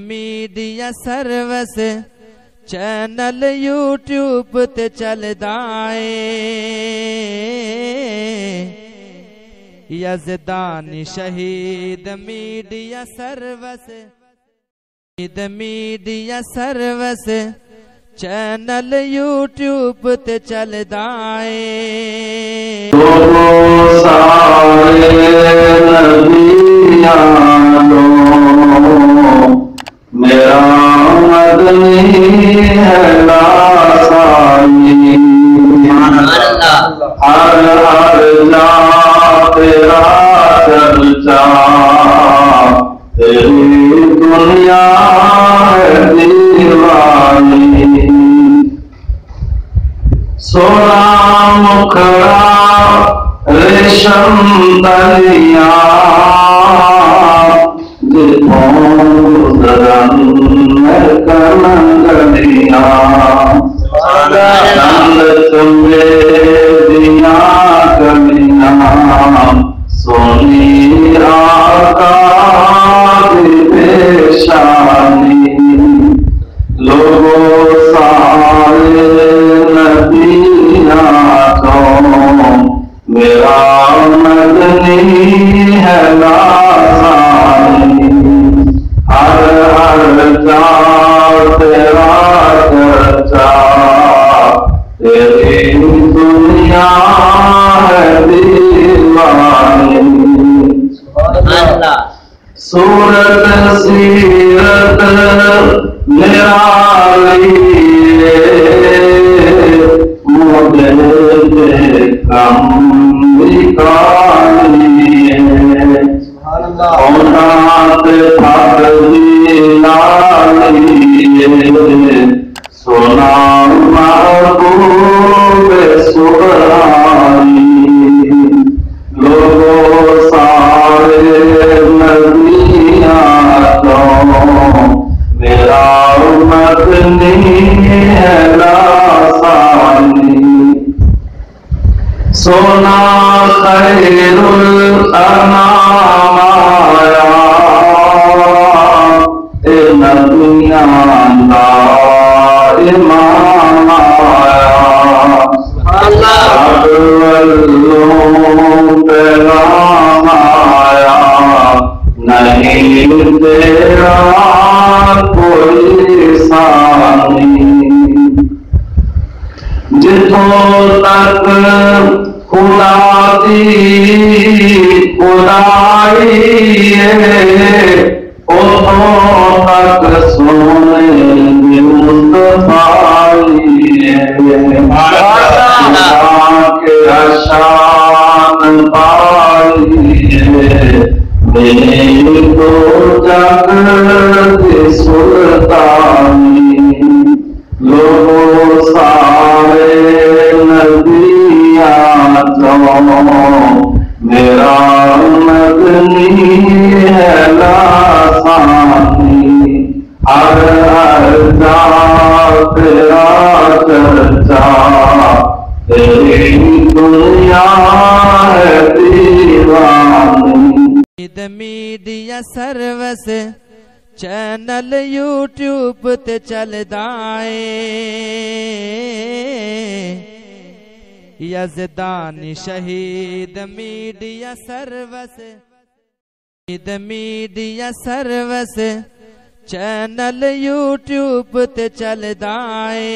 Media service channel YouTube ते चलदा है। यज़दानी शहीद मीडिया सर्विस चैनल यूट्यूब ते चलदा है। मेरा मदनी है लासानी, हर हर जा तेरा चर्चा, तेरी दुनिया है दीवानी। सोना मुखड़ा रेशम दरिया, कलंगड़िया नंद चुम्बे दिया कलिया, सोनी आका पेशानी। लोगों सारे नदिया तो मेरा मदनी है लासानी, हर हर जा तेरा चर्चा, तेरी दुनिया है दीवानी। सूरत सीरत निराली, मुझे कम सोना महबूब सुबहानी। लोगों सारे नदिया तो मेरा मदनी है लासानी। सोना खैरुल अनाम आया, न दुनिया ला इमाम आया, पैगाम आया, नहीं तेरा कोई सानी। जितों तक खुदा दी खुदाई है, उतों तक सोने मुस्तफाई के अशान पाई है। मेरी तो जग सुल्तानी, लोगों सारे नदिया तो मेरा मदनी है लासानी, हर हर जा तेरा चर्चा, तेरी दुनिया है दीवानी। मीडिया सर्विस चैनल यूट्यूब ते चलदा है। यज़दानी शहीद मीडिया सर्विस चैनल यूट्यूब ते चलदा है।